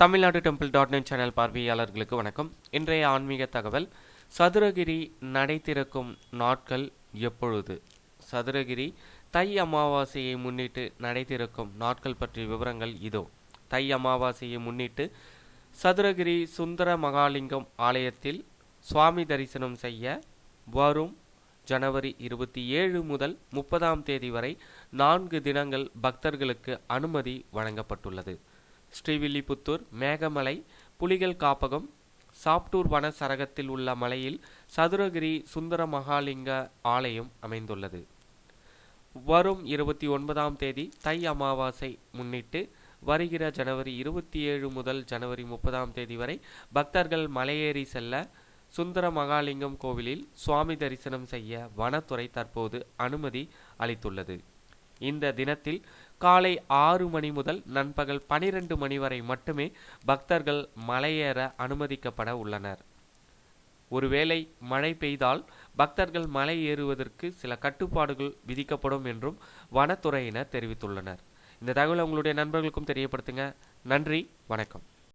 Tamil Nadu temple dot net channel பார்வையாளர்களுக்கு வணக்கம். இன்றைய ஆன்மீக தகவல், சதுரகிரி நடை திறக்கும் நாட்கள் எப்பொழுது? சதுரகிரி தை அமாவாசையை முன்னிட்டு நடை திறக்கும் நாட்கள் பற்றிய விவரங்கள் இதோ. தை அமாவாசையை முன்னிட்டு சதுரகிரி சுந்தர மகாலிங்கம் ஆலயத்தில் சுவாமி தரிசனம் செய்ய வரும் ஜனவரி 27 முதல் 30ஆம் தேதி வரை 4 தினங்கள் பக்தர்களுக்கு அனுமதி வழங்கப்பட்டுள்ளது. ஸ்ரீவில்லிபுத்தூர், மேகமலை புலிகள் காப்பகம், சாப்டூர் வன சரகத்தில் உள்ள மலையில் சதுரகிரி சுந்தர மகாலிங்க ஆலயம் அமைந்துள்ளது. வரும் 29ஆம் தேதி தை அமாவாசை முன்னிட்டு வருகிற ஜனவரி 27 முதல் ஜனவரி 30ஆம் தேதி வரை பக்தர்கள் மலையேறி செல்ல சுந்தர மகாலிங்கம் கோவிலில் சுவாமி தரிசனம் செய்ய வனத்துறை தற்போது அனுமதி அளித்துள்ளது. இந்த தினத்தில் காலை 6 மணி முதல் நண்பகல் 12 மணி வரை மட்டுமே பக்தர்கள் மலையேற அனுமதிக்கப்பட உள்ளனர். ஒருவேளை மழை பெய்தால் பக்தர்கள் மலை ஏறுவதற்கு சில கட்டுப்பாடுகள் விதிக்கப்படும் என்றும் வனத்துறையினர் தெரிவித்துள்ளனர். இந்த தகவலை உங்களுடைய நண்பர்களுக்கும் தெரியப்படுத்துங்க. நன்றி, வணக்கம்.